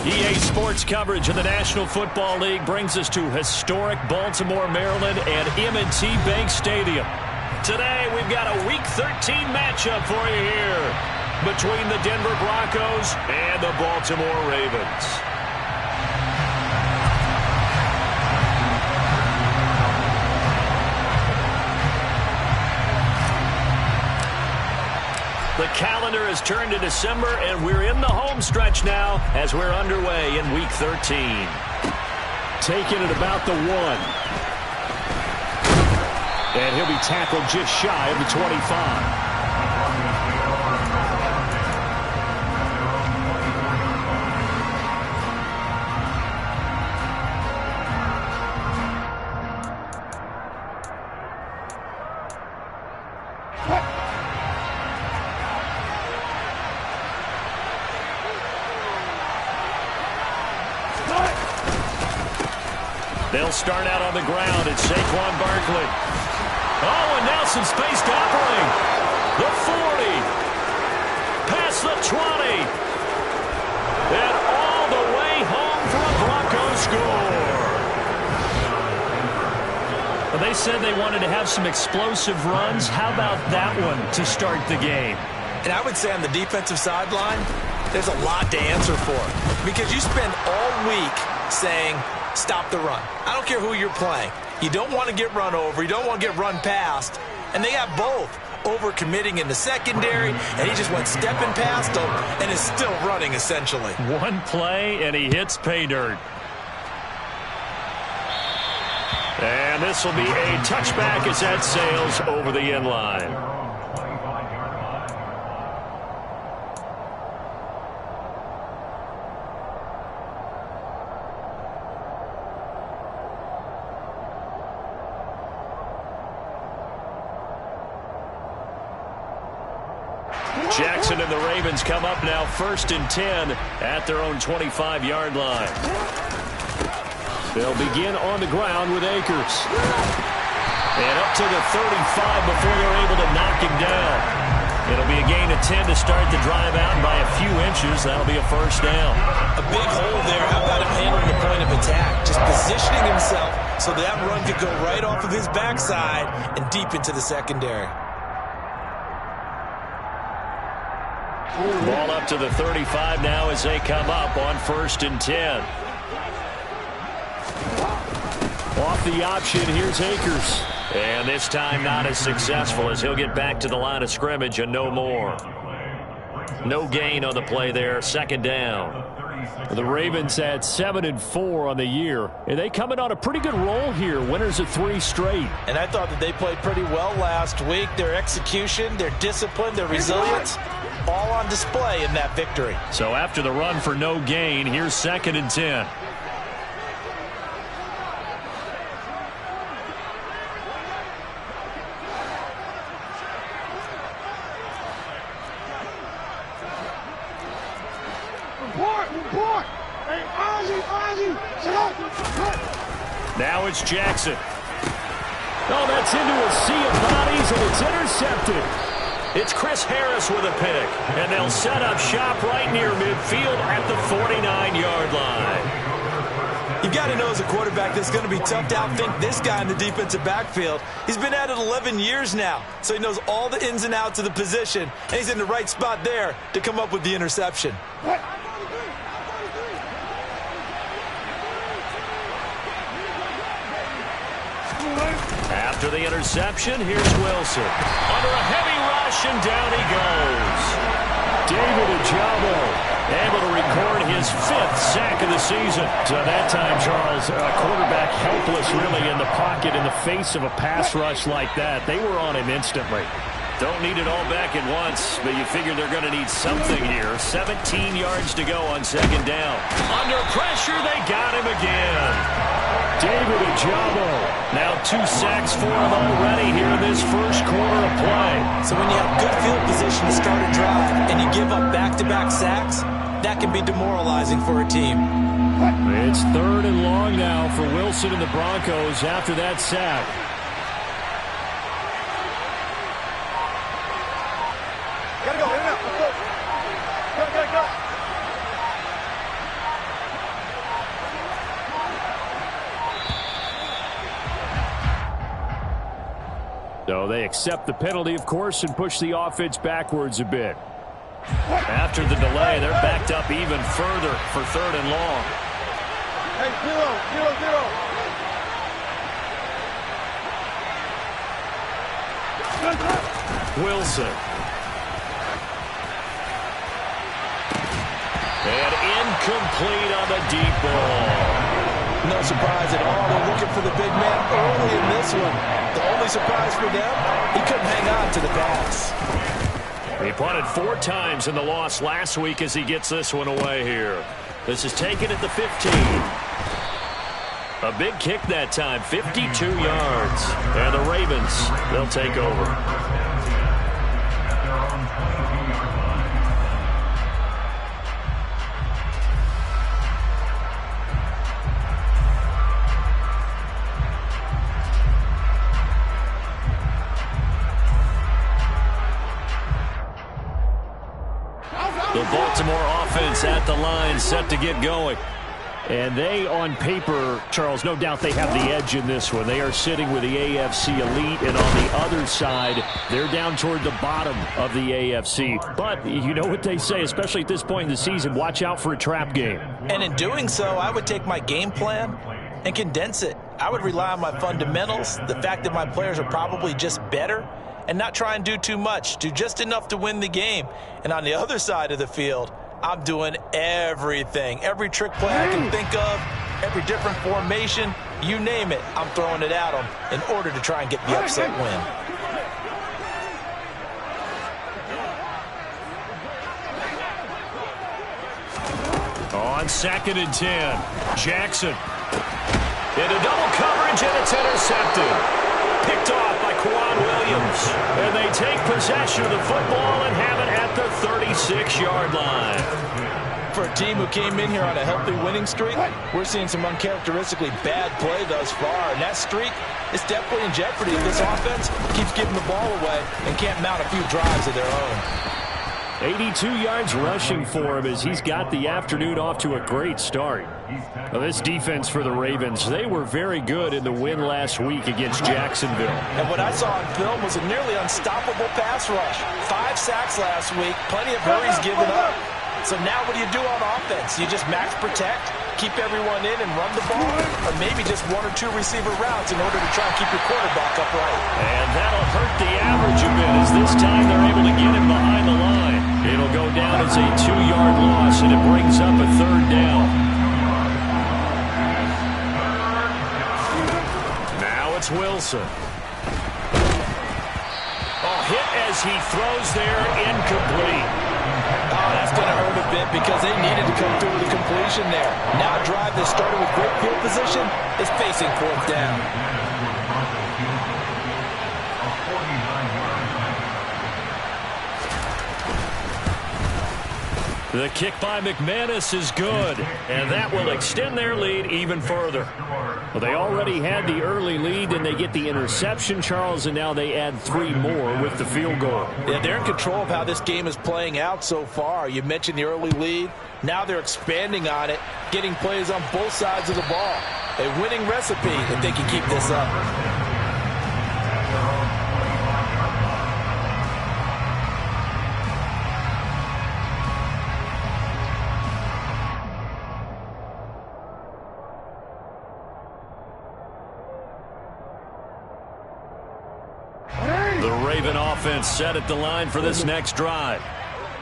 EA Sports coverage of the National Football League brings us to historic Baltimore, Maryland and M&T Bank Stadium. Today, we've got a Week 13 matchup for you here between the Denver Broncos and the Baltimore Ravens. The calendar has turned to December, and we're in the home stretch now as we're underway in Week 13. Taking it about the 1. And he'll be tackled just shy of the 25. They'll start out on the ground. It's Saquon Barkley. Oh, and now some space to operate. The 40. Past the 20. And all the way home for a Broncos score. Well, they said they wanted to have some explosive runs. How about that one to start the game? And I would say on the defensive sideline, there's a lot to answer for. Because you spend all week saying, stop the run. I don't care who you're playing. You don't want to get run over. You don't want to get run past. And they got both. Over-committing in the secondary, and he just went stepping past them and is still running, essentially. One play, and he hits pay dirt. And this will be a touchback as that sails over the end line. Jackson and the Ravens come up now 1st and 10 at their own 25-yard line. They'll begin on the ground with Akers. And up to the 35 before they're able to knock him down. It'll be a gain of 10 to start the drive out, and by a few inches, that'll be a first down. A big hole there. How about him handling the point of attack? Just positioning himself so that run could go right off of his backside and deep into the secondary. Ball up to the 35 now as they come up on 1st and 10. Off the option, here's Akers. And this time not as successful as he'll get back to the line of scrimmage and no more. No gain on the play there, 2nd down. The Ravens had 7-4 on the year, and they come in on a pretty good roll here. Winners of 3 straight. And I thought that they played pretty well last week. Their execution, their discipline, their resilience, all on display in that victory. So after the run for no gain, here's 2nd and 10. Now it's Jackson. Oh, that's into a sea of bodies, and it's intercepted. It's Chris Harris with a pick, and they'll set up shop right near midfield at the 49-yard line. You've got to know as a quarterback that it's going to be tough to outthink this guy in the defensive backfield. He's been at it 11 years now, so he knows all the ins and outs of the position, and he's in the right spot there to come up with the interception. After the interception, here's Wilson. Under a heavy rush, and down he goes. David Ojabo able to record his 5th sack of the season. So that time, Charles, a quarterback helpless really in the pocket in the face of a pass rush like that. They were on him instantly. Don't need it all back at once, but you figure they're going to need something here. 17 yards to go on 2nd down. Under pressure, they got him again. David Ojabo. Now 2 sacks for him already here in this first quarter of play. So when you have good field position to start a drive and you give up back-to-back sacks, that can be demoralizing for a team. It's 3rd and long now for Wilson and the Broncos after that sack. Gotta go, in and out. Go. So they accept the penalty, of course, and push the offense backwards a bit. After the delay, they're backed up even further for 3rd and long. Hey, 0-0-0. Wilson. And incomplete on the deep ball. No surprise at all. They're looking for the big man early in this one. The only surprise for them, he couldn't hang on to the pass. He punted 4 times in the loss last week as he gets this one away here. This is taken at the 15. A big kick that time, 52 yards. And the Ravens, they'll take over. The Baltimore offense at the line, set to get going. And they, on paper, Charles, no doubt they have the edge in this one. They are sitting with the AFC elite, and on the other side, they're down toward the bottom of the AFC. But you know what they say, especially at this point in the season, watch out for a trap game. And in doing so, I would take my game plan and condense it. I would rely on my fundamentals, the fact that my players are probably just better, and not try and do too much, do just enough to win the game. And on the other side of the field, I'm doing everything. Every trick play I can think of, every different formation, you name it, I'm throwing it at them in order to try and get the upset win. On 2nd and 10, Jackson. Into double coverage, and it's intercepted. Picked off by Quan Williams. And they take possession of the football and have it at the 36-yard line. For a team who came in here on a healthy winning streak, we're seeing some uncharacteristically bad play thus far. And that streak is definitely in jeopardy if this offense keeps giving the ball away and can't mount a few drives of their own. 82 yards rushing for him as he's got the afternoon off to a great start. Well, this defense for the Ravens, they were very good in the win last week against Jacksonville. And what I saw on film was a nearly unstoppable pass rush. 5 sacks last week, plenty of hurries given up. So now what do you do on offense? You just max protect, keep everyone in and run the ball, or maybe just 1 or 2 receiver routes in order to try and keep your quarterback upright. And that'll hurt the average a bit as this time they're able to get him behind the line. It'll go down as a 2-yard loss, and it brings up a 3rd down. Now it's Wilson. Oh, hit as he throws there, incomplete. Oh, that's going to hurt a bit because they needed to come through with a completion there. Now a drive that started with great field position is facing 4th down. The kick by McManus is good, and that will extend their lead even further. Well, they already had the early lead, and they get the interception, Charles, and now they add 3 more with the field goal. Yeah, they're in control of how this game is playing out so far. You mentioned the early lead. Now they're expanding on it, getting plays on both sides of the ball. A winning recipe if they can keep this up. The Raven offense set at the line for this next drive.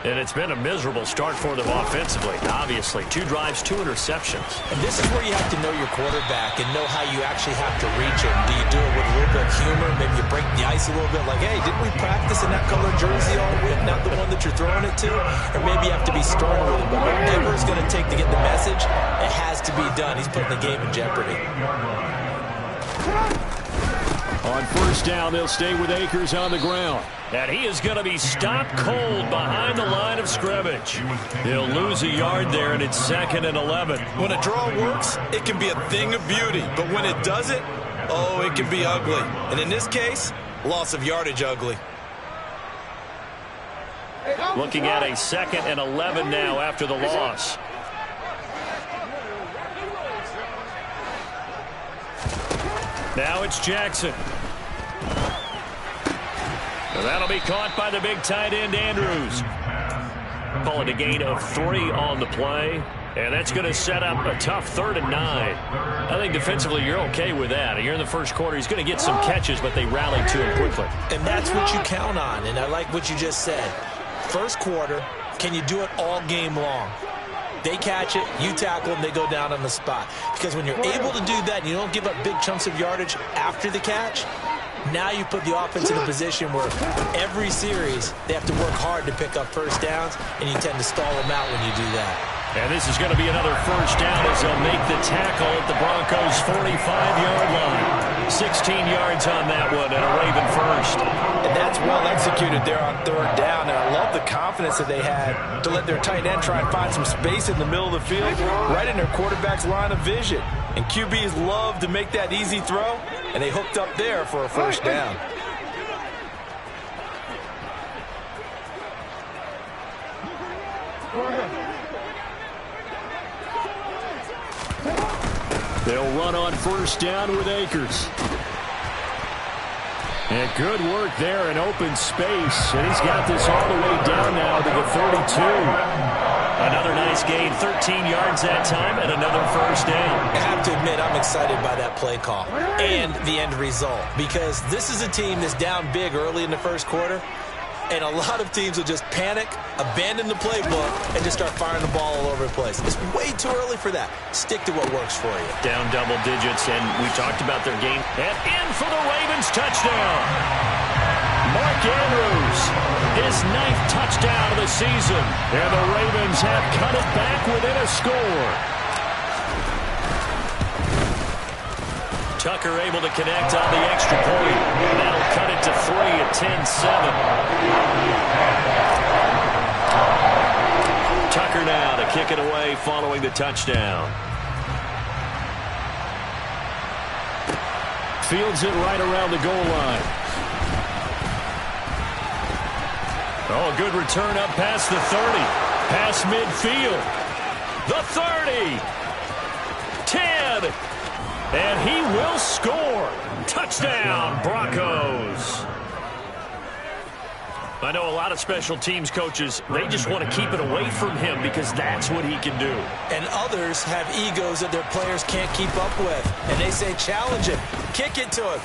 And it's been a miserable start for them offensively. Obviously, 2 drives, 2 interceptions. And this is where you have to know your quarterback and know how you actually have to reach him. Do you do it with a little bit of humor? Maybe you break the ice a little bit like, hey, didn't we practice in that color jersey all week, not the one that you're throwing it to? Or maybe you have to be stern with him. But whatever it's going to take to get the message, it has to be done. He's putting the game in jeopardy. On 1st down, they'll stay with Akers on the ground. And he is going to be stopped cold behind the line of scrimmage. He'll lose a yard there, and it's 2nd and 11. When a draw works, it can be a thing of beauty. But when it doesn't, oh, it can be ugly. And in this case, loss of yardage ugly. Looking at a 2nd and 11 now after the loss. Now it's Jackson. And that'll be caught by the big tight end, Andrews. Call it a gain of 3 on the play. And that's going to set up a tough 3rd and 9. I think defensively you're okay with that. You're in the first quarter. He's going to get some catches, but they rallied to him quickly. And that's what you count on. And I like what you just said. First quarter, can you do it all game long? They catch it, you tackle them, they go down on the spot. Because when you're able to do that and you don't give up big chunks of yardage after the catch, now you put the offense in a position where every series they have to work hard to pick up first downs, and you tend to stall them out when you do that. And this is going to be another first down as they'll make the tackle at the Broncos' 45-yard line. 16 yards on that one, and a Raven first. And that's well executed there on 3rd down. And I love the confidence that they had to let their tight end try and find some space in the middle of the field, right in their quarterback's line of vision. And QBs love to make that easy throw, and they hooked up there for a first down. They'll run on first down with Akers. And good work there in open space. And he's got this all the way down now to the 32. Another nice gain, 13 yards that time, and another first down. I have to admit, I'm excited by that play call and the end result, because this is a team that's down big early in the first quarter, and a lot of teams will just panic, abandon the playbook, and just start firing the ball all over the place. It's way too early for that. Stick to what works for you. Down double digits, and we talked about their game. And in for the Ravens touchdown. Mark Andrews, his 9th touchdown of the season. And the Ravens have cut it back within a score. Tucker able to connect on the extra point. And that'll cut it to 3 at 10-7. Tucker now to kick it away following the touchdown. Fields it right around the goal line. Oh, a good return up past the 30. Past midfield. The 30. 10. And he will score. Touchdown, Broncos. I know a lot of special teams coaches, they just want to keep it away from him because that's what he can do. And others have egos that their players can't keep up with. And they say, challenge him. Kick it to him.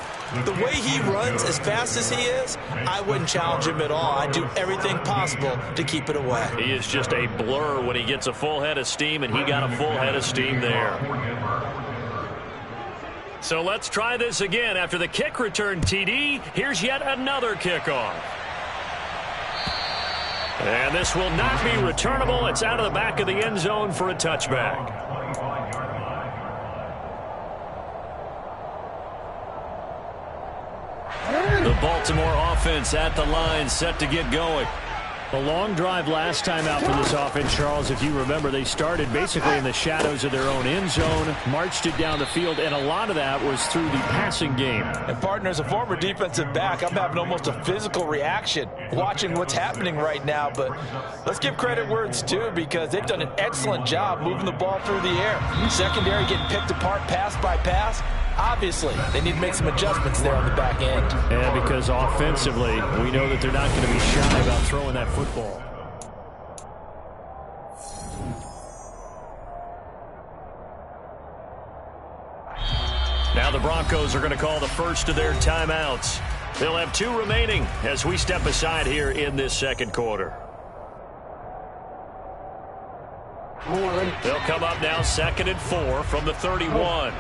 The way he runs as fast as he is, I wouldn't challenge him at all. I'd do everything possible to keep it away. He is just a blur when he gets a full head of steam, and he got a full head of steam there. So let's try this again. After the kick return TD, here's yet another kickoff. And this will not be returnable. It's out of the back of the end zone for a touchback. The Baltimore offense at the line, set to get going. A long drive last time out for this offense, Charles. If you remember, they started basically in the shadows of their own end zone, marched it down the field, and a lot of that was through the passing game. And, partner, as a former defensive back, I'm having almost a physical reaction watching what's happening right now. But let's give credit where it's due, because they've done an excellent job moving the ball through the air. Secondary getting picked apart pass by pass. Obviously, they need to make some adjustments there on the back end. And because offensively, we know that they're not going to be shy about throwing that football. Now the Broncos are going to call the first of their timeouts. They'll have 2 remaining as we step aside here in this second quarter. They'll come up now 2nd and 4 from the 31.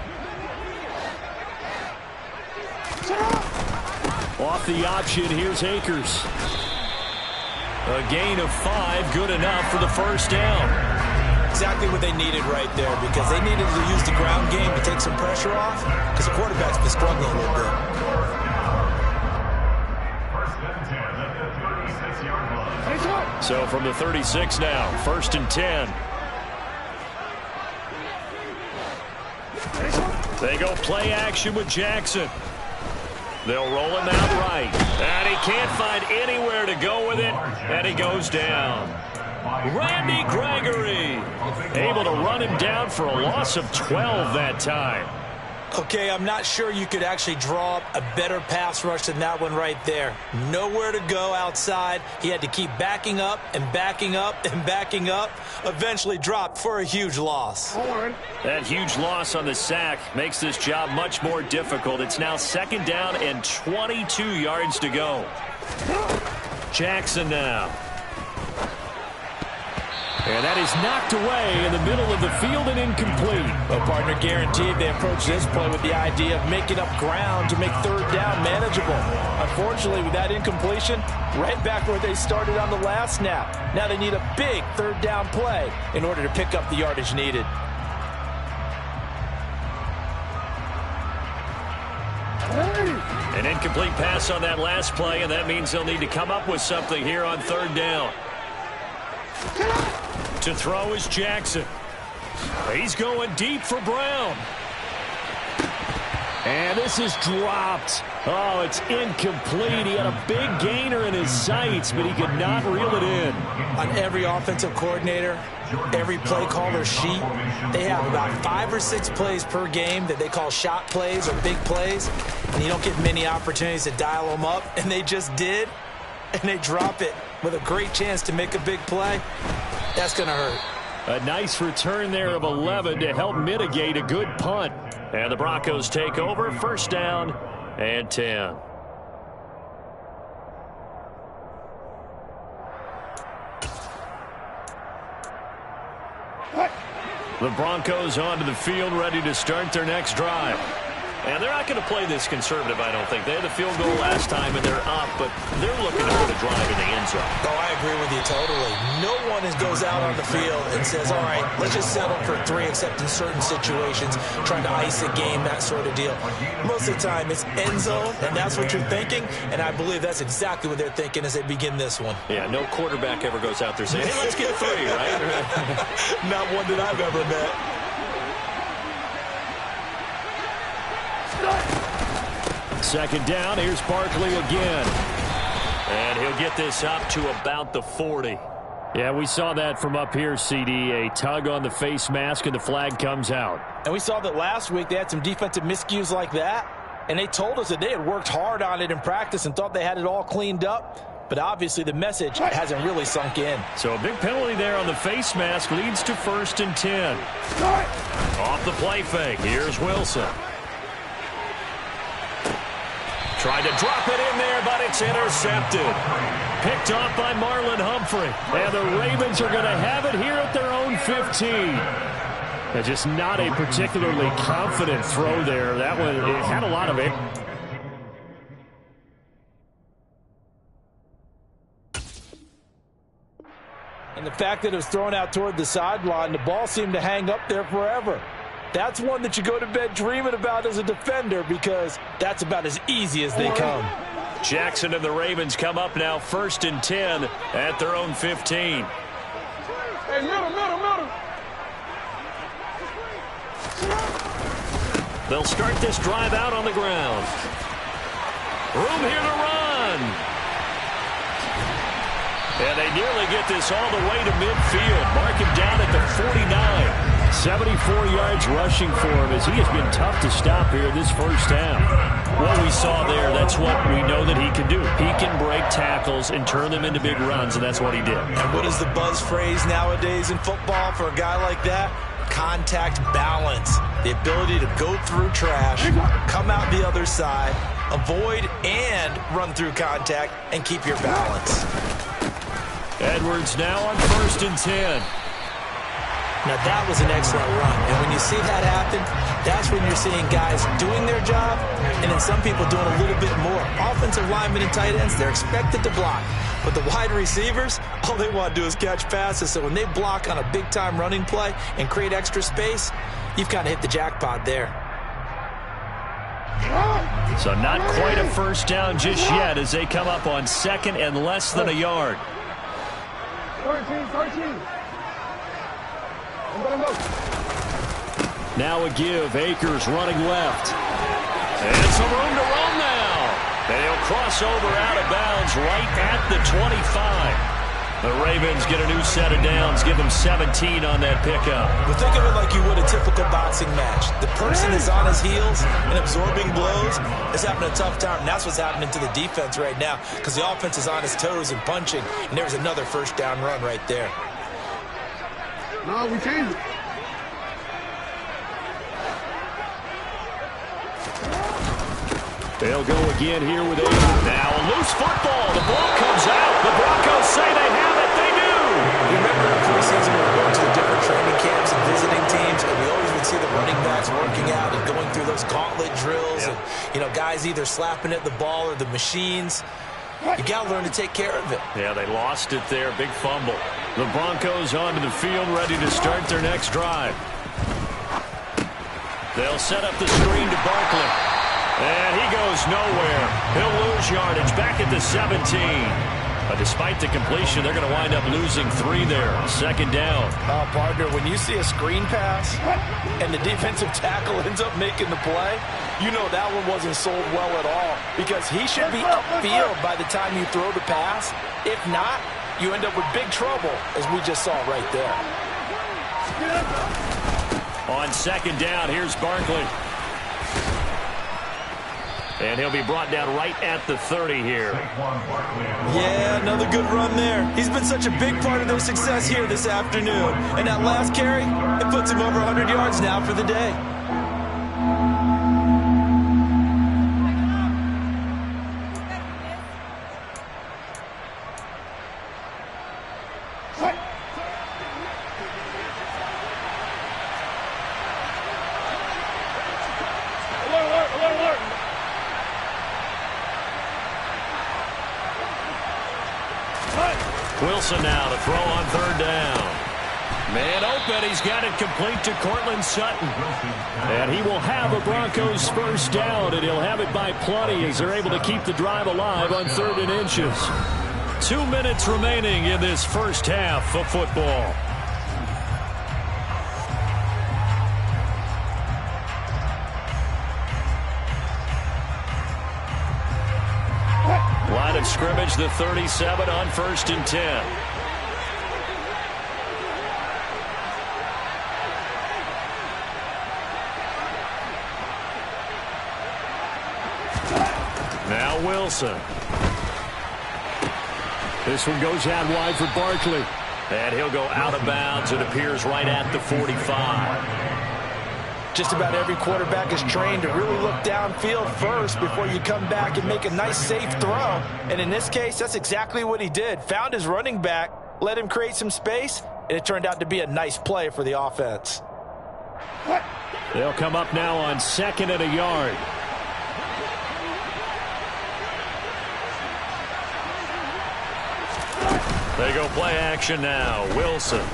Off the option, here's Akers. A gain of 5, good enough for the first down. Exactly what they needed right there, because they needed to use the ground game to take some pressure off, because the quarterback's been struggling a little bit. So from the 36 now, 1st and 10. They go play action with Jackson. They'll roll him out right. And he can't find anywhere to go with it. And he goes down. Randy Gregory able to run him down for a loss of 12 that time. Okay, I'm not sure you could actually draw up a better pass rush than that one right there. Nowhere to go outside. He had to keep backing up and backing up and backing up. Eventually dropped for a huge loss. That huge loss on the sack makes this job much more difficult. It's now 2nd down and 22 yards to go. Jackson now. And that is knocked away in the middle of the field and incomplete. Well, partner, guaranteed they approach this play with the idea of making up ground to make 3rd down manageable. Unfortunately, with that incompletion, right back where they started on the last snap. Now they need a big 3rd down play in order to pick up the yardage needed. An incomplete pass on that last play, and that means they'll need to come up with something here on 3rd down. To throw is Jackson. He's going deep for Brown. And this is dropped. Oh, it's incomplete. He had a big gainer in his sights, but he could not reel it in. On every offensive coordinator, every play caller sheet, they have about 5 or 6 plays per game that they call shot plays or big plays, and you don't get many opportunities to dial them up, and they just did, and they drop it with a great chance to make a big play. That's going to hurt. A nice return there of 11 to help mitigate a good punt. And the Broncos take over, 1st down and 10. The Broncos onto the field, ready to start their next drive. And they're not going to play this conservative, I don't think. They had a field goal last time, and they're up, but they're looking to put a drive in the end zone. Oh, I agree with you totally. No one goes out on the field and says, all right, let's just settle for 3, except in certain situations, trying to ice a game, that sort of deal. Most of the time, it's end zone, and that's what you're thinking, and I believe that's exactly what they're thinking as they begin this one. Yeah, no quarterback ever goes out there saying, hey, let's get 3, right? Not one that I've ever met. 2nd down, here's Barkley again. And he'll get this up to about the 40. Yeah, we saw that from up here, CD. A tug on the face mask, and the flag comes out. And we saw that last week they had some defensive miscues like that, and they told us that they had worked hard on it in practice and thought they had it all cleaned up. But obviously the message hasn't really sunk in. So a big penalty there on the face mask leads to 1st and 10. Off the play fake, here's Wilson. Tried to drop it in there, but it's intercepted. Picked off by Marlon Humphrey. And the Ravens are going to have it here at their own 15. And just not a particularly confident throw there. That one, it had a lot of it. And the fact that it was thrown out toward the sideline, the ball seemed to hang up there forever. That's one that you go to bed dreaming about as a defender, because that's about as easy as they come. Jackson and the Ravens come up now 1st and 10 at their own 15. Hey, middle. They'll start this drive out on the ground. Room here to run. And they nearly get this all the way to midfield. Mark him down at the 49. 74 yards rushing for him, as he has been tough to stop here this 1st half. What we saw there, that's what we know that he can do. He can break tackles and turn them into big runs, and that's what he did. And what is the buzz phrase nowadays in football for a guy like that? Contact balance. The ability to go through trash, come out the other side, avoid and run through contact, and keep your balance. Edwards now on 1st and 10. Now, that was an excellent run. And when you see that happen, that's when you're seeing guys doing their job and then some people doing a little bit more. Offensive linemen and tight ends, they're expected to block. But the wide receivers, all they want to do is catch passes. So when they block on a big-time running play and create extra space, you've kind of hit the jackpot there. So not quite a 1st down just yet as they come up on 2nd and less than a yard. 13. Now a give. Akers running left. And some room to run now. And he'll cross over out of bounds right at the 25. The Ravens get a new set of downs, give them 17 on that pickup. Well, think of it like you would a typical boxing match. The person is on his heels and absorbing blows is having a tough time, and that's what's happening to the defense right now because the offense is on his toes and punching, and there's another first down run right there. No, we changed it. They'll go again here with 8. Now a loose football. The ball comes out. The Broncos say they have it. They do. You remember in preseason we were going to the different training camps and visiting teams, and we always would see the running backs working out and going through those gauntlet drills. Yep. And, you know, guys either slapping at the ball or the machines. You got to learn to take care of it. Yeah, they lost it there. Big fumble. The Broncos onto the field, ready to start their next drive. They'll set up the screen to Barkley. And he goes nowhere. He'll lose yardage back at the 17. But despite the completion, they're going to wind up losing 3 there. Second down. Partner, when you see a screen pass and the defensive tackle ends up making the play, you know that one wasn't sold well at all because he should be upfield by the time you throw the pass. If not, you end up with big trouble, as we just saw right there. On second down, here's Barkley. And he'll be brought down right at the 30 here. Yeah, another good run there. He's been such a big part of their success here this afternoon. And that last carry, it puts him over 100 yards now for the day. Wilson now to throw on third down. Man open, he's got it complete to Cortland Sutton. And he will have a Broncos first down, and he'll have it by plenty as they're able to keep the drive alive on 3rd and inches. 2 minutes remaining in this first half of football. Line of scrimmage, the 37 on 1st and 10. Now Wilson. This one goes out wide for Barkley. And he'll go out of bounds. It appears right at the 45. Just about every quarterback is trained to really look downfield first before you come back and make a nice, safe throw. And in this case, that's exactly what he did. Found his running back, let him create some space, and it turned out to be a nice play for the offense. They'll come up now on 2nd and a yard. They go play action now. Wilson.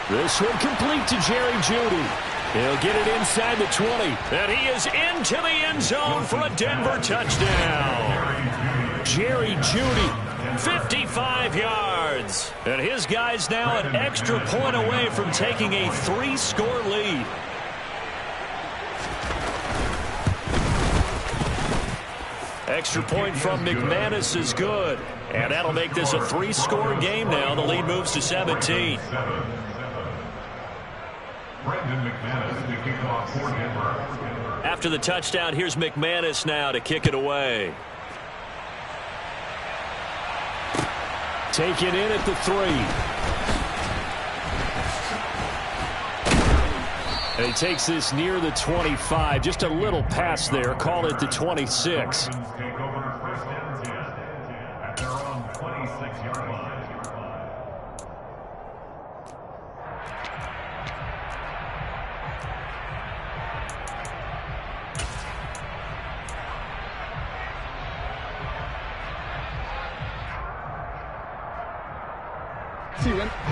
This one complete to Jerry Jeudy. He'll get it inside the 20. And he is into the end zone for a Denver touchdown. Jerry Jeudy, 55 yards. And his guy's now an extra point away from taking a 3-score lead. Extra point from McManus is good. And that'll make this a 3-score game now. The lead moves to 17. After the touchdown, here's McManus now to kick it away. Taken in at the 3. And he takes this near the 25. Just a little pass there. Call it the 26.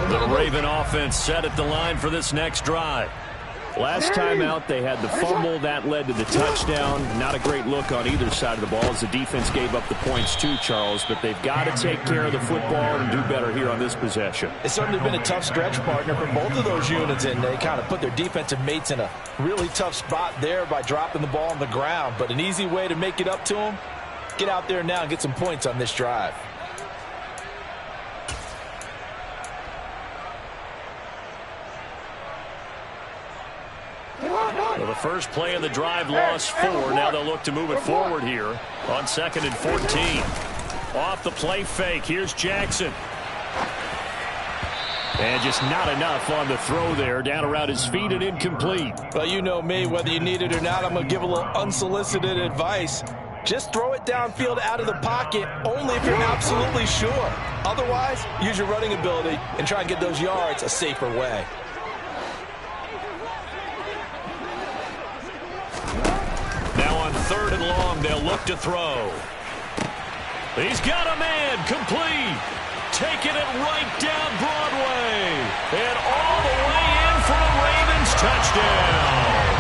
The Raven offense set at the line for this next drive. Last time out, they had the fumble. That led to the touchdown. Not a great look on either side of the ball as the defense gave up the points too, Charles. But they've got to take care of the football and do better here on this possession. It's certainly been a tough stretch, partner, for both of those units, and they kind of put their defensive mates in a really tough spot there by dropping the ball on the ground. But an easy way to make it up to them, get out there now and get some points on this drive. Well, the first play of the drive lost 4. Now they'll look to move it forward here on 2nd and 14. Off the play fake. Here's Jackson. And just not enough on the throw there. Down around his feet and incomplete. Well, you know me. Whether you need it or not, I'm going to give a little unsolicited advice. Just throw it downfield out of the pocket only if you're absolutely sure. Otherwise, use your running ability and try and get those yards a safer way. Now on 3rd and long, they'll look to throw. He's got a man, complete. Taking it right down Broadway. And all the way in for a Ravens touchdown.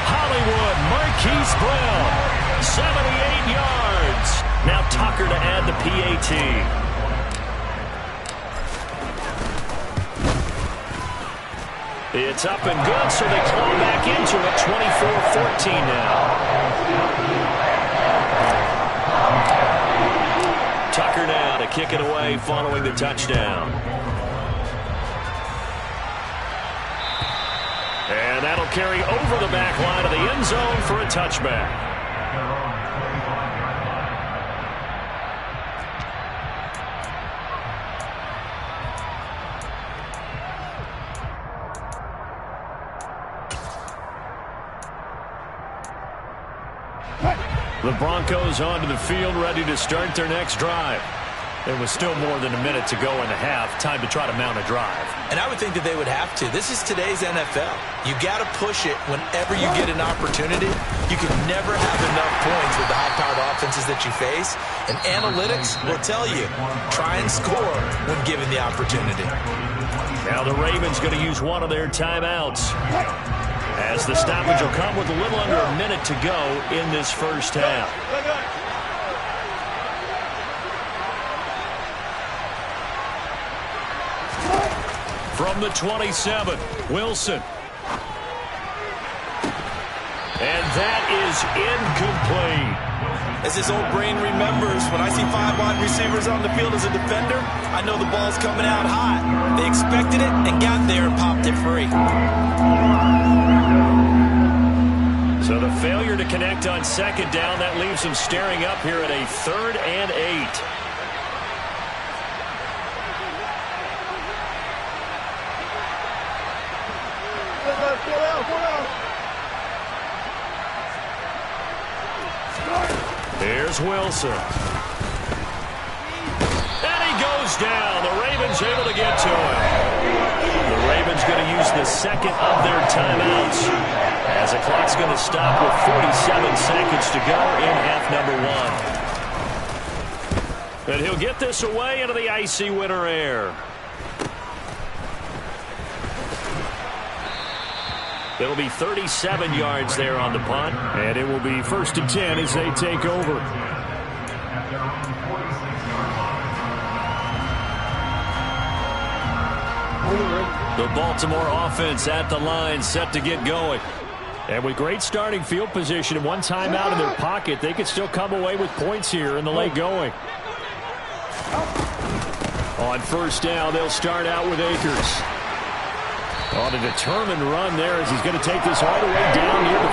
Hollywood Marquise Brown. 78 yards. Now Tucker to add the PAT. It's up and good, so they claw back into it. 24-14 now. Tucker now to kick it away following the touchdown. And that'll carry over the back line of the end zone for a touchback. The Broncos onto the field, ready to start their next drive. There was still more than a minute to go in the half. Time to try to mount a drive. And I would think that they would have to. This is today's NFL. You got to push it whenever you get an opportunity. You can never have enough points with the high-powered offenses that you face. And analytics will tell you, try and score when given the opportunity. Now the Ravens going to use one of their timeouts, as the stoppage will come with a little under a minute to go in this first half. From the 27, Wilson. And that is incomplete. As his old brain remembers, when I see 5 wide receivers on the field as a defender, I know the ball's coming out hot. They expected it and got there and popped it free. So the failure to connect on 2nd down, that leaves them staring up here at a 3rd and 8. Here's Wilson. And he goes down. The Ravens able to get to him. The Ravens going to use the 2nd of their timeouts, as the clock's going to stop with 47 seconds to go in half number 1. And he'll get this away into the icy winter air. It'll be 37 yards there on the punt, and it will be 1st and 10 as they take over. The Baltimore offense at the line, set to get going. And with great starting field position and one timeout in their pocket, they could still come away with points here in the late going. On 1st down, they'll start out with Akers. On a determined run there as he's going to take this all the way down near the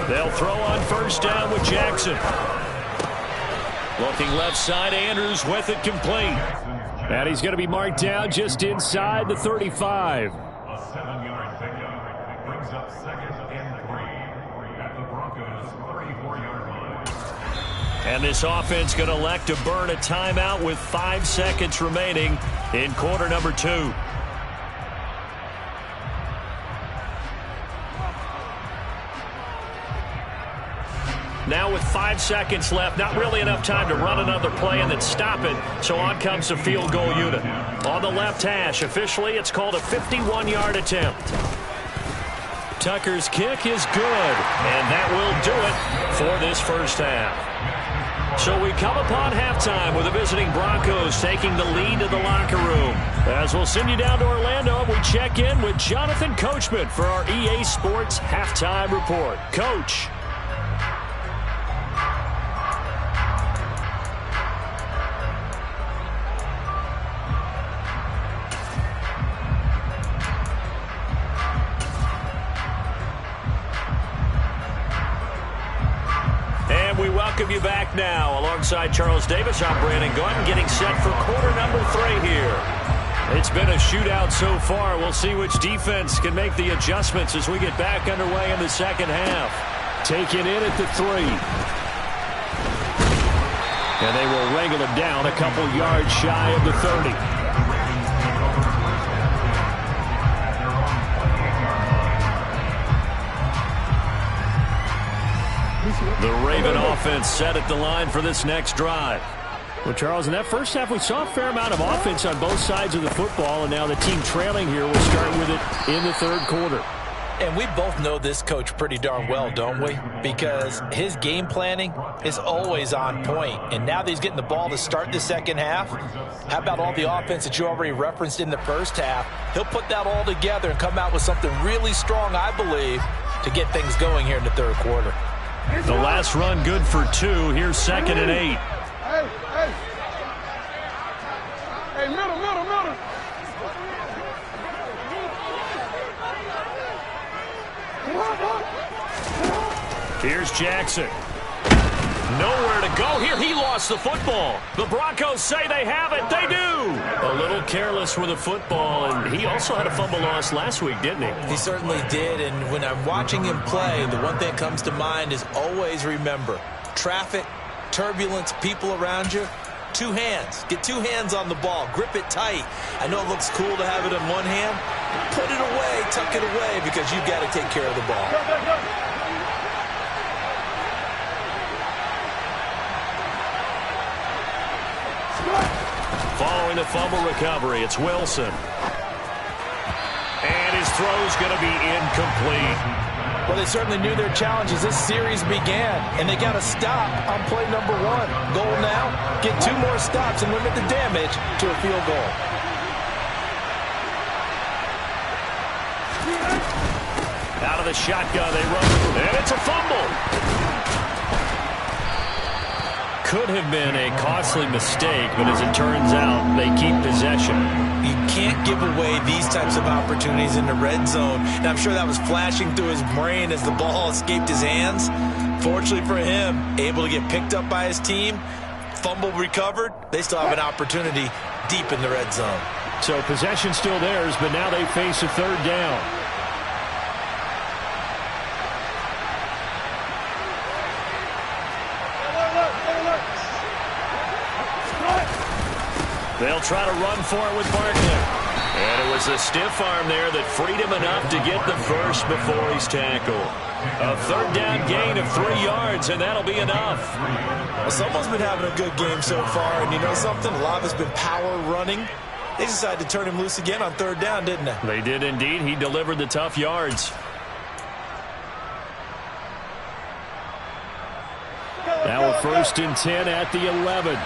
40. They'll throw on 1st down with Jackson. Looking left side, Andrews with it complete. And he's going to be marked down just inside the 35. A 7-yard pickup brings up 2nd and 3 at the Broncos' 34-yard line. And this offense going to elect to burn a timeout with 5 seconds remaining in quarter number 2. Now with 5 seconds left, not really enough time to run another play and then stop it. So on comes the field goal unit. On the left hash, officially it's called a 51-yard attempt. Tucker's kick is good, and that will do it for this first half. So we come upon halftime with the visiting Broncos taking the lead to the locker room. As we'll send you down to Orlando, we check in with Jonathan Coachman for our EA Sports Halftime Report. Coach. welcome you back now. Alongside Charles Davis, I'm Brandon Gunn, getting set for quarter number 3 here. It's been a shootout so far. We'll see which defense can make the adjustments as we get back underway in the second half. Taken in at the 3. And they will wrangle him down a couple yards shy of the 30. The Raven offense set at the line for this next drive. Well, Charles, in that first half, we saw a fair amount of offense on both sides of the football, and now the team trailing here will start with it in the third quarter. And we both know this coach pretty darn well, don't we? Because his game planning is always on point. And now that he's getting the ball to start the second half, how about all the offense that you already referenced in the first half? He'll put that all together and come out with something really strong, I believe, to get things going here in the third quarter. The last run good for 2. Here's 2nd and 8. Hey, middle. Here's Jackson. Nowhere to go here. He lost the football. The Broncos say they have it. They do. A little careless with the football, and he also had a fumble loss last week, didn't he? He certainly did, and when I'm watching him play, the one thing that comes to mind is always remember, traffic, turbulence, people around you, 2 hands. Get 2 hands on the ball. Grip it tight. I know it looks cool to have it in one hand. Put it away, tuck it away, because you've got to take care of the ball. Following the fumble recovery, it's Wilson. And his throw's going to be incomplete. Well, they certainly knew their challenge as this series began, and they got to stop on play number 1. Goal now, get 2 more stops and limit the damage to a field goal. Out of the shotgun, they run, and it's a fumble. Could have been a costly mistake, but as it turns out, they keep possession. You can't give away these types of opportunities in the red zone. And I'm sure that was flashing through his brain as the ball escaped his hands. Fortunately for him, able to get picked up by his team, fumble recovered. They still have an opportunity deep in the red zone. So possession still theirs, but now they face a 3rd down. They'll try to run for it with Barkley. And it was a stiff arm there that freed him enough to get the first before he's tackled. A 3rd down gain of 3 yards, and that'll be enough. Well, someone's been having a good game so far, and you know something? A lot of it's been power running. They decided to turn him loose again on 3rd down, didn't they? They did indeed. He delivered the tough yards. Now a 1st and 10 at the 11.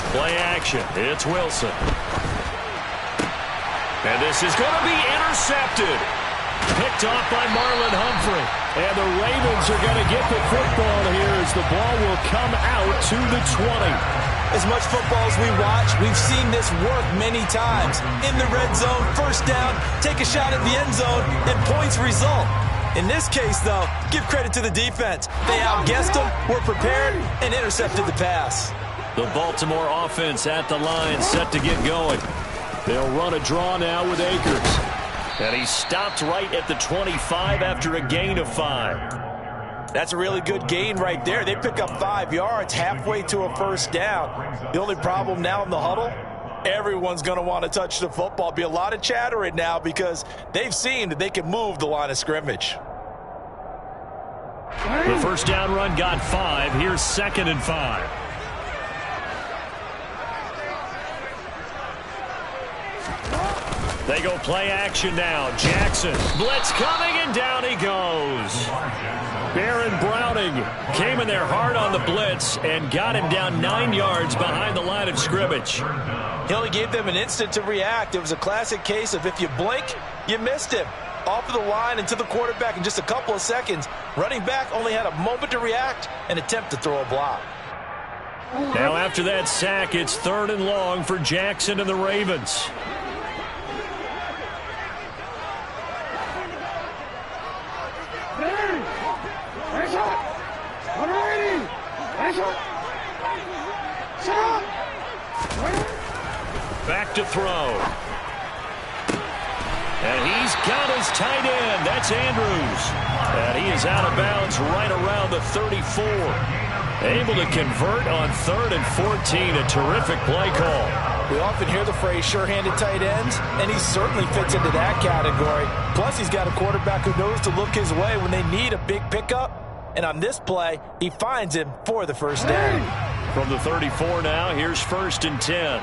Play action. It's Wilson. And this is going to be intercepted. Picked off by Marlon Humphrey. And the Ravens are going to get the football here as the ball will come out to the 20. As much football as we watch, we've seen this work many times. In the red zone, 1st down, take a shot at the end zone, and points result. In this case, though, give credit to the defense. They outguessed them, were prepared, and intercepted the pass. The Baltimore offense at the line, set to get going. They'll run a draw now with Akers. And he stopped right at the 25 after a gain of 5. That's a really good gain right there. They pick up 5 yards halfway to a 1st down. The only problem now in the huddle, everyone's going to want to touch the football. Be a lot of chatter right now because they've seen that they can move the line of scrimmage. The 1st down run got 5. Here's 2nd and 5. They go play action now. Jackson. Blitz coming, and down he goes. Baron Browning came in there hard on the blitz and got him down 9 yards behind the line of scrimmage. He only gave them an instant to react. It was a classic case of if you blink, you missed him. Off of the line and to the quarterback in just a couple of seconds. Running back only had a moment to react and attempt to throw a block. Now after that sack, it's 3rd and long for Jackson and the Ravens. Back to throw. And he's got his tight end. That's Andrews. And he is out of bounds right around the 34. Able to convert on 3rd and 14. A terrific play call. We often hear the phrase sure-handed tight ends, and he certainly fits into that category. Plus, he's got a quarterback who knows to look his way when they need a big pickup. And on this play, he finds him for the first down. From the 34 now, here's 1st and 10.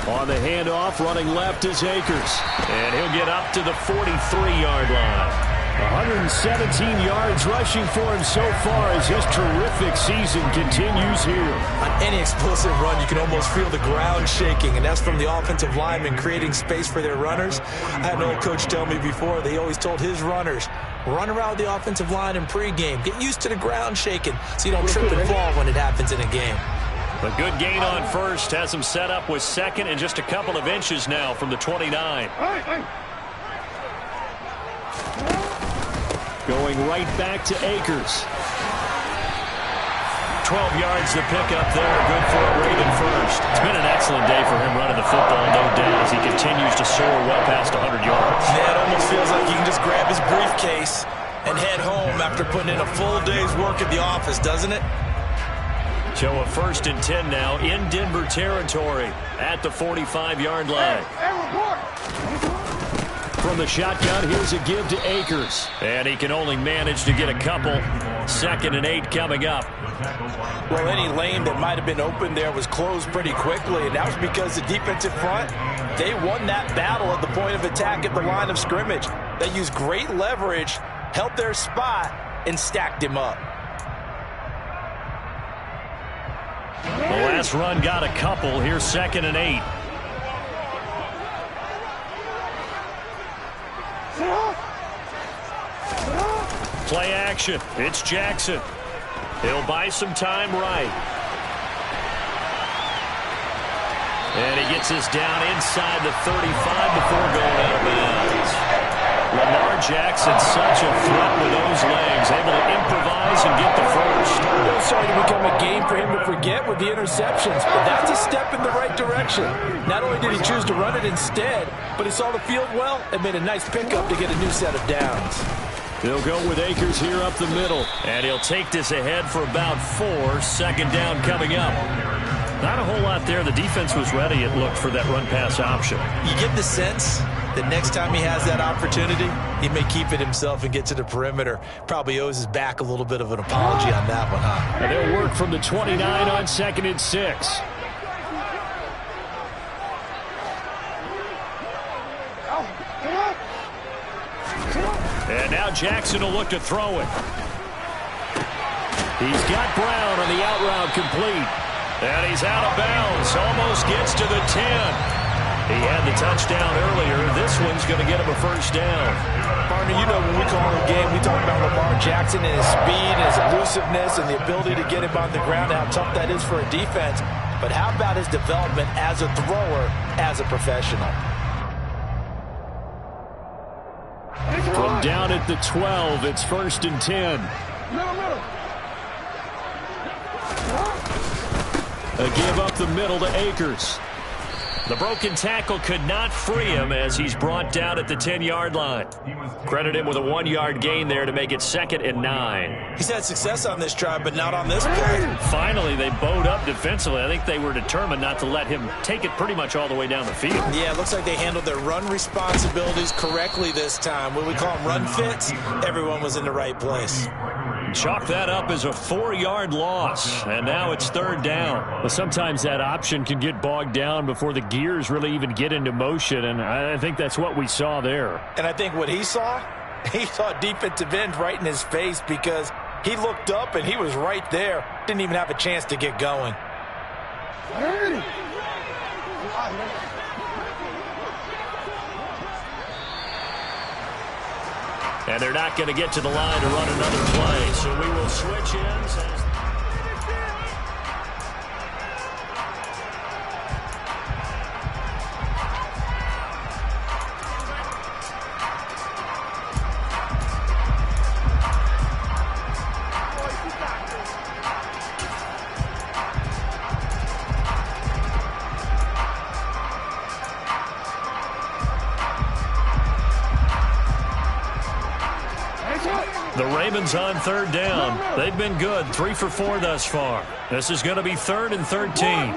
On the handoff, running left is Akers. And he'll get up to the 43-yard line. 117 yards rushing for him so far as his terrific season continues here. On any explosive run, you can almost feel the ground shaking, and that's from the offensive linemen creating space for their runners. I had an old coach tell me before, they always told his runners, run around the offensive line in pregame. Get used to the ground shaking so you don't trip and fall when it happens in a game. A good gain on 1st has him set up with 2nd and just a couple of inches now from the 29. Going right back to Akers. 12 yards to pick up there. Good for a Raven first. It's been an excellent day for him running the football, no doubt, as he continues to soar well past 100 yards. Yeah, it almost feels like he can just grab his briefcase and head home after putting in a full day's work at the office, doesn't it? So a 1st and 10 now in Denver territory at the 45-yard line. From the shotgun, here's a give to Akers. And he can only manage to get a couple. 2nd and 8 coming up. Well, any lane that might have been open there was closed pretty quickly, and that was because the defensive front, they won that battle at the point of attack at the line of scrimmage. They used great leverage, held their spot, and stacked him up. The last run got a couple. Here's 2nd and 8. Play action. It's Jackson. He'll buy some time right. And he gets this down inside the 35 before going out of bounds. Lamar Jackson, such a threat with those legs, able to improvise and get the first. It started to become a game for him to forget with the interceptions, but that's a step in the right direction. Not only did he choose to run it instead, but he saw the field well and made a nice pickup to get a new set of downs. They'll go with Akers here up the middle, and he'll take this ahead for about 4. 2nd down coming up. Not a whole lot there. The defense was ready, it looked, for that run-pass option. You get the sense that next time he has that opportunity, he may keep it himself and get to the perimeter. Probably owes his back a little bit of an apology on that one, huh? And they'll work from the 29 on 2nd and 6. And now Jackson will look to throw it. He's got Brown on the out route complete. And he's out of bounds. Almost gets to the 10. He had the touchdown earlier. This one's going to get him a first down. Partner, you know when we call a game, we talk about Lamar Jackson and his speed and his elusiveness and the ability to get him on the ground, how tough that is for a defense. But how about his development as a thrower, as a professional? From down at the 12, it's 1st and 10. A give up the middle to Akers. The broken tackle could not free him as he's brought down at the 10-yard line. Credit him with a 1-yard gain there to make it 2nd and 9. He's had success on this drive, but not on this play. Finally, they bowed up defensively. I think they were determined not to let him take it pretty much all the way down the field. Yeah, it looks like they handled their run responsibilities correctly this time. When we call them run fits, everyone was in the right place. Chalk that up as a 4-yard loss, and now it's 3rd down. Well, sometimes that option can get bogged down before the gears really even get into motion, and I think that's what we saw there. And I think what he saw defensive end right in his face because he looked up and he was right there. Didn't even have a chance to get going. And they're not going to get to the line to run another play. So we will switch ends. The Ravens on third down. They've been good, 3 for 4 thus far. This is going to be 3rd and 13.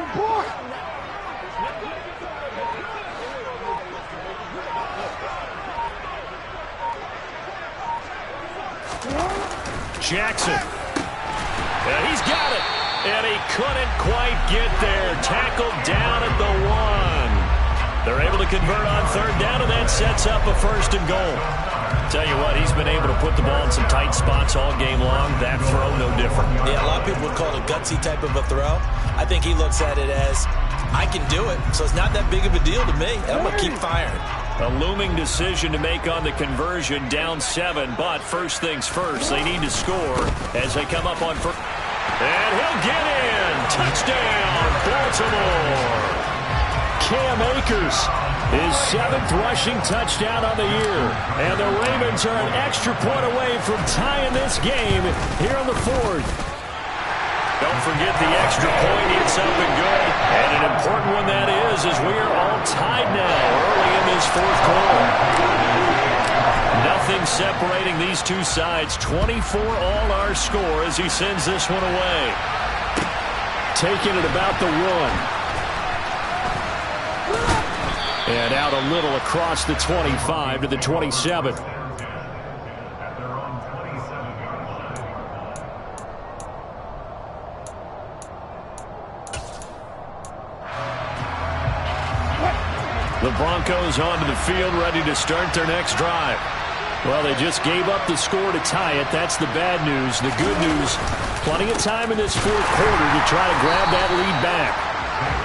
Jackson. And he's got it. And he couldn't quite get there. Tackled down at the 1. They're able to convert on third down, and that sets up a 1st and goal. Tell you what, he's been able to put the ball in some tight spots all game long. That throw, no different. Yeah, a lot of people would call it a gutsy type of a throw. I think he looks at it as, I can do it, so it's not that big of a deal to me, and I'm going to keep firing. A looming decision to make on the conversion, down 7, but first things first, they need to score as they come up on first. And he'll get in. Touchdown, Baltimore. Cam Akers, his 7th rushing touchdown on the year. And the Ravens are an extra point away from tying this game here in the 4th. Don't forget the extra point. It's up and good. And an important one that is, as we are all tied now early in this 4th quarter. Nothing separating these two sides. 24 all our score as he sends this one away. Taking it about the 1. And out a little across the 25 to the 27. The Broncos onto the field, ready to start their next drive. Well, they just gave up the score to tie it. That's the bad news. The good news, plenty of time in this 4th quarter to try to grab that lead back.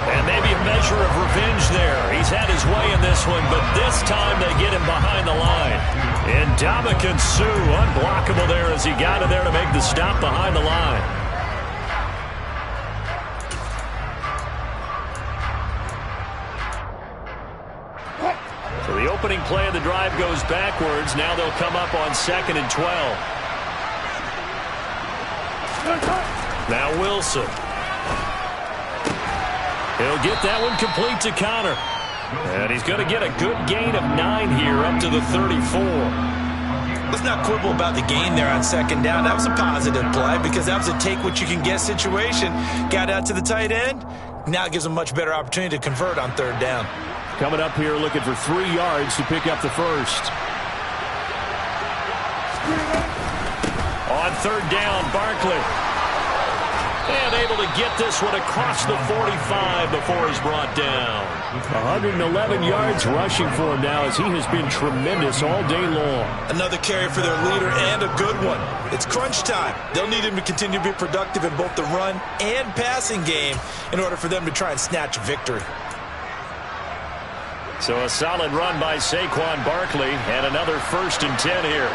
And maybe a measure of revenge there. He's had his way in this one, but this time they get him behind the line. And Ndamukong Suh, unblockable there as he got in there to make the stop behind the line. So the opening play of the drive goes backwards. Now they'll come up on 2nd and 12. Now Wilson. He'll get that one complete to Connor. And he's going to get a good gain of 9 here up to the 34. Let's not quibble about the gain there on 2nd down. That was a positive play because that was a take-what-you-can-get situation. Got out to the tight end. Now it gives him a much better opportunity to convert on 3rd down. Coming up here looking for 3 yards to pick up the 1st. On 3rd down, Barkley. And able to get this one across the 45 before he's brought down. 111 yards rushing for him now as he has been tremendous all day long. Another carry for their leader and a good one. It's crunch time. They'll need him to continue to be productive in both the run and passing game in order for them to try and snatch a victory. So a solid run by Saquon Barkley and another 1st and 10 here.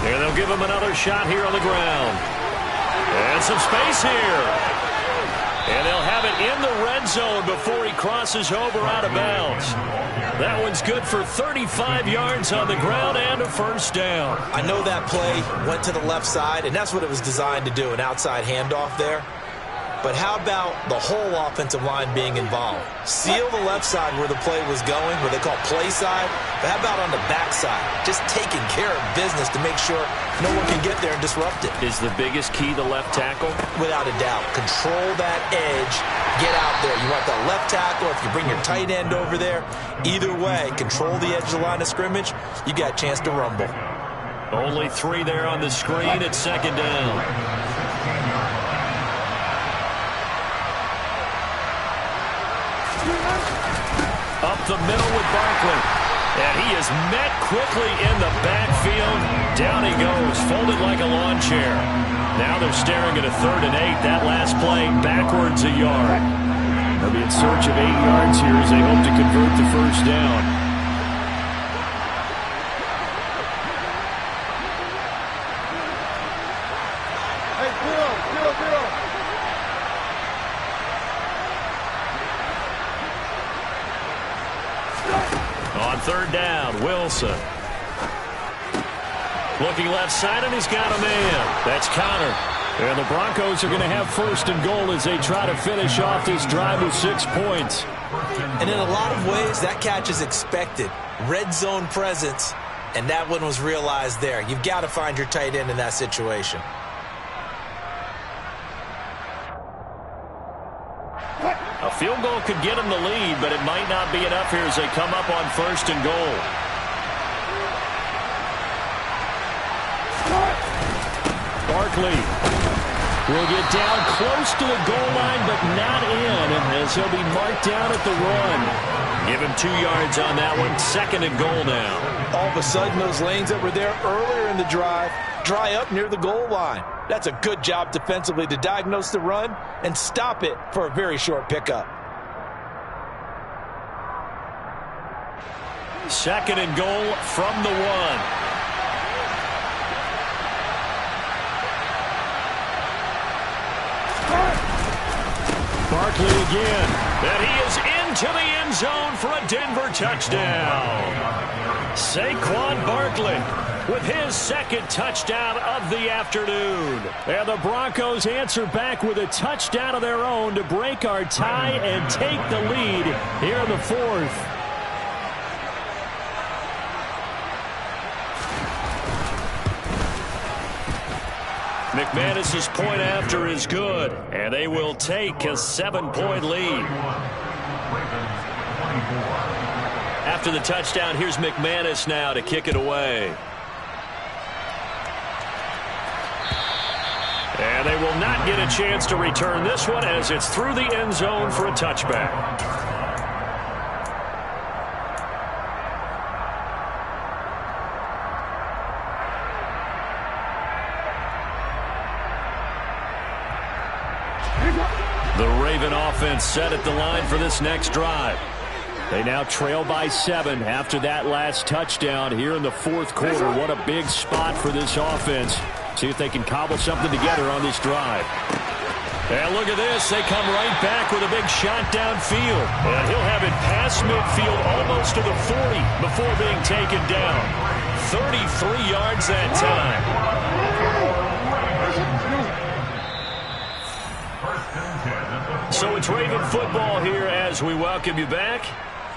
And they'll give him another shot here on the ground. And some space here. And they'll have it in the red zone before he crosses over out of bounds. That one's good for 35 yards on the ground and a 1st down. I know that play went to the left side, and that's what it was designed to do, an outside handoff there. But how about the whole offensive line being involved? Seal the left side where the play was going, where they call play side. But how about on the back side? Just taking care of business to make sure no one can get there and disrupt it. Is the biggest key the left tackle? Without a doubt. Control that edge. Get out there. You want the left tackle. If you bring your tight end over there, either way, control the edge of the line of scrimmage. You got a chance to rumble. Only 3 there on the screen at 2nd down. Up the middle with Barkley. And he is met quickly in the backfield. Down he goes, folded like a lawn chair. Now they're staring at a 3rd and 8. That last play backwards a yard. They'll be in search of 8 yards here as they hope to convert the first down. Hey, Bill. On third down, Wilson. Looking left side, and he's got a man. That's Connor. And the Broncos are going to have first and goal as they try to finish off this drive with 6 points. And in a lot of ways, that catch is expected. Red zone presence, and that one was realized there. You've got to find your tight end in that situation. A field goal could get them the lead, but it might not be enough here as they come up on first and goal. Barkley will get down close to the goal line, but not in, as he'll be marked down at the run. Give him 2 yards on that one. Second and goal now. All of a sudden, those lanes that were there earlier in the drive dry up near the goal line. That's a good job defensively to diagnose the run and stop it for a very short pickup. Second and goal from the 1. Barkley again. And he is into the end zone for a Denver touchdown. Saquon Barkley with his second touchdown of the afternoon. And the Broncos answer back with a touchdown of their own to break our tie and take the lead here in the fourth. McManus's point after is good, and they will take a 7-point lead. After the touchdown, here's McManus now to kick it away. And they will not get a chance to return this one as it's through the end zone for a touchback. The Raven offense set at the line for this next drive. They now trail by 7 after that last touchdown here in the fourth quarter. What a big spot for this offense. See if they can cobble something together on this drive. And look at this. They come right back with a big shot downfield. And he'll have it past midfield almost to the 40 before being taken down. 33 yards that time. So it's Raven football here as we welcome you back.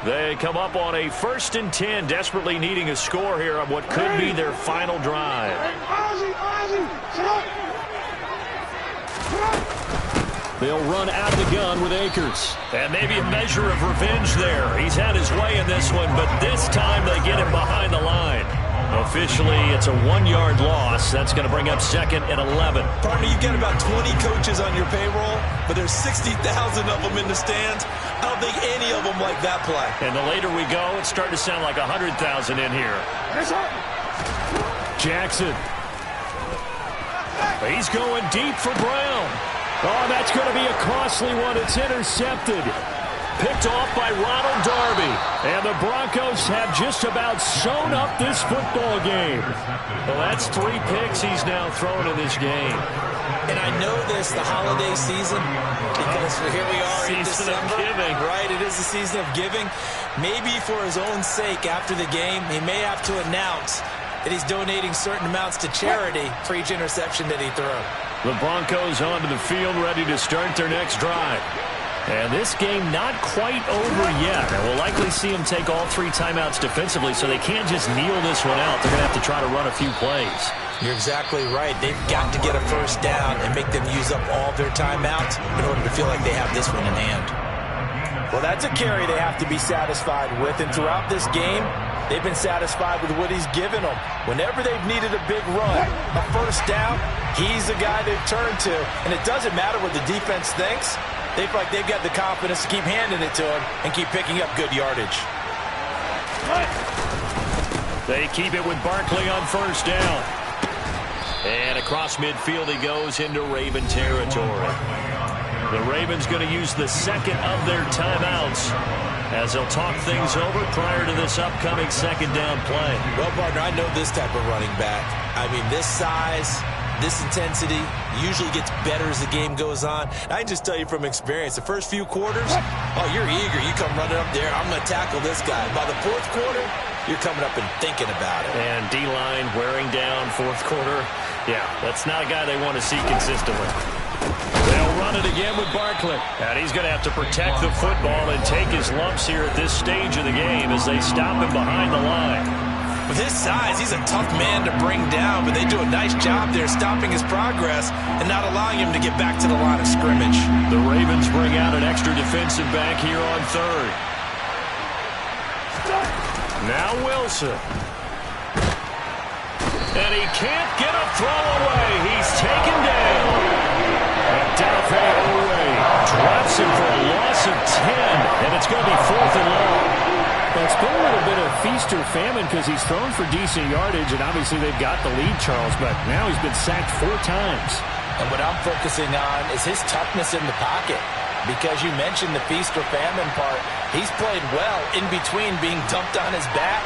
They come up on a 1st and 10, desperately needing a score here on what could be their final drive. They'll run out of the gun with Akers. And maybe a measure of revenge there. He's had his way in this one, but this time they get him behind the line. Officially, it's a 1-yard loss. That's going to bring up 2nd and 11. Partner, you get about 20 coaches on your payroll, but there's 60,000 of them in the stands. I don't think any of them like that play. And the later we go, it's starting to sound like 100,000 in here. Jackson. He's going deep for Brown. Oh, that's going to be a costly one. It's intercepted. Picked off by Ronald Darby. And the Broncos have just about sewn up this football game. Well, that's 3 picks he's now thrown in this game. And I know this, the holiday season, because here we are in December. Season of giving. Right, it is the season of giving. Maybe for his own sake after the game, he may have to announce that he's donating certain amounts to charity for each interception that he threw. The Broncos onto the field, ready to start their next drive. And this game not quite over yet. And we'll likely see them take all 3 timeouts defensively, so they can't just kneel this one out. They're going to have to try to run a few plays. You're exactly right. They've got to get a first down and make them use up all their timeouts in order to feel like they have this one in hand. Well, that's a carry they have to be satisfied with. And throughout this game, they've been satisfied with what he's given them. Whenever they've needed a big run, a first down, he's the guy they've turned to. And it doesn't matter what the defense thinks. They feel like they've got the confidence to keep handing it to him and keep picking up good yardage. They keep it with Barkley on first down. And across midfield he goes into Raven territory. The Ravens going to use the second of their timeouts as they'll talk things over prior to this upcoming second down play. Well, partner, I know this type of running back. I mean, this size, this intensity usually gets better as the game goes on. I can just tell you from experience, the first few quarters, oh, you're eager. You come running up there, I'm going to tackle this guy. By the fourth quarter, you're coming up and thinking about it. And D-line wearing down fourth quarter. Yeah, that's not a guy they want to see consistently. They'll run it again with Barkley. And he's going to have to protect the football and take his lumps here at this stage of the game as they stop him behind the line. With his size, he's a tough man to bring down, but they do a nice job there stopping his progress and not allowing him to get back to the line of scrimmage. The Ravens bring out an extra defensive back here on third. Now Wilson. And he can't get a throw away. He's taken down. And Dafe Owe drops him for a loss of 10. And it's going to be 4th and long. Well, it's been a little bit of feast or famine because he's thrown for decent yardage, and obviously they've got the lead, Charles, but now he's been sacked 4 times. And what I'm focusing on is his toughness in the pocket. Because you mentioned the feast or famine part, he's played well in between being dumped on his back.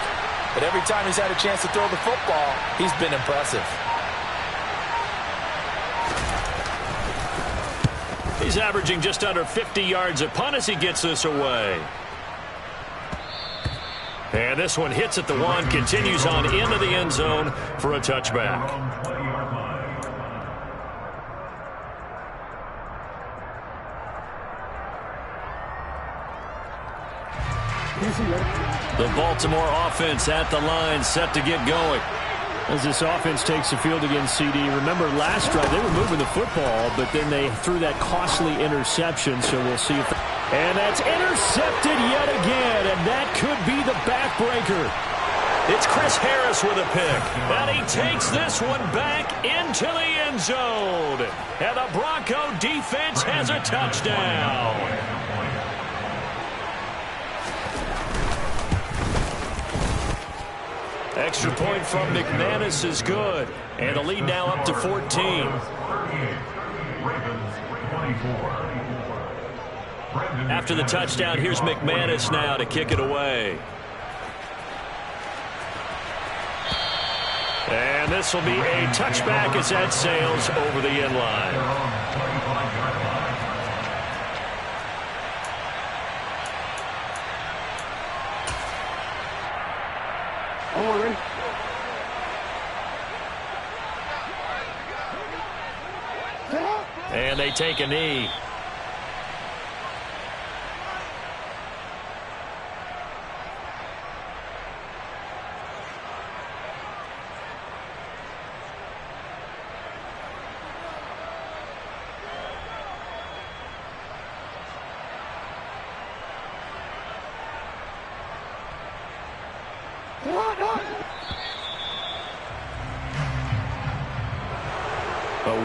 But every time he's had a chance to throw the football, he's been impressive. He's averaging just under 50 yards a punt as he gets this away. And this one hits at the 1, continues on into the end zone for a touchback. The Baltimore offense at the line, set to get going. As this offense takes the field against CD, remember last drive they were moving the football, but then they threw that costly interception, so we'll see if... And that's intercepted yet again, and that could be the backbreaker. It's Chris Harris with a pick, and he takes this one back into the end zone. And the Bronco defense has a touchdown. Extra point from McManus is good. And the lead now up to 14. After the touchdown, here's McManus now to kick it away. And this will be a touchback as that sails over the end line. And they take a knee.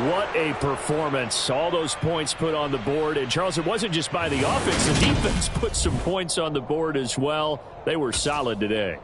What a performance. All those points put on the board. And, Charles, it wasn't just by the offense. The defense put some points on the board as well. They were solid today.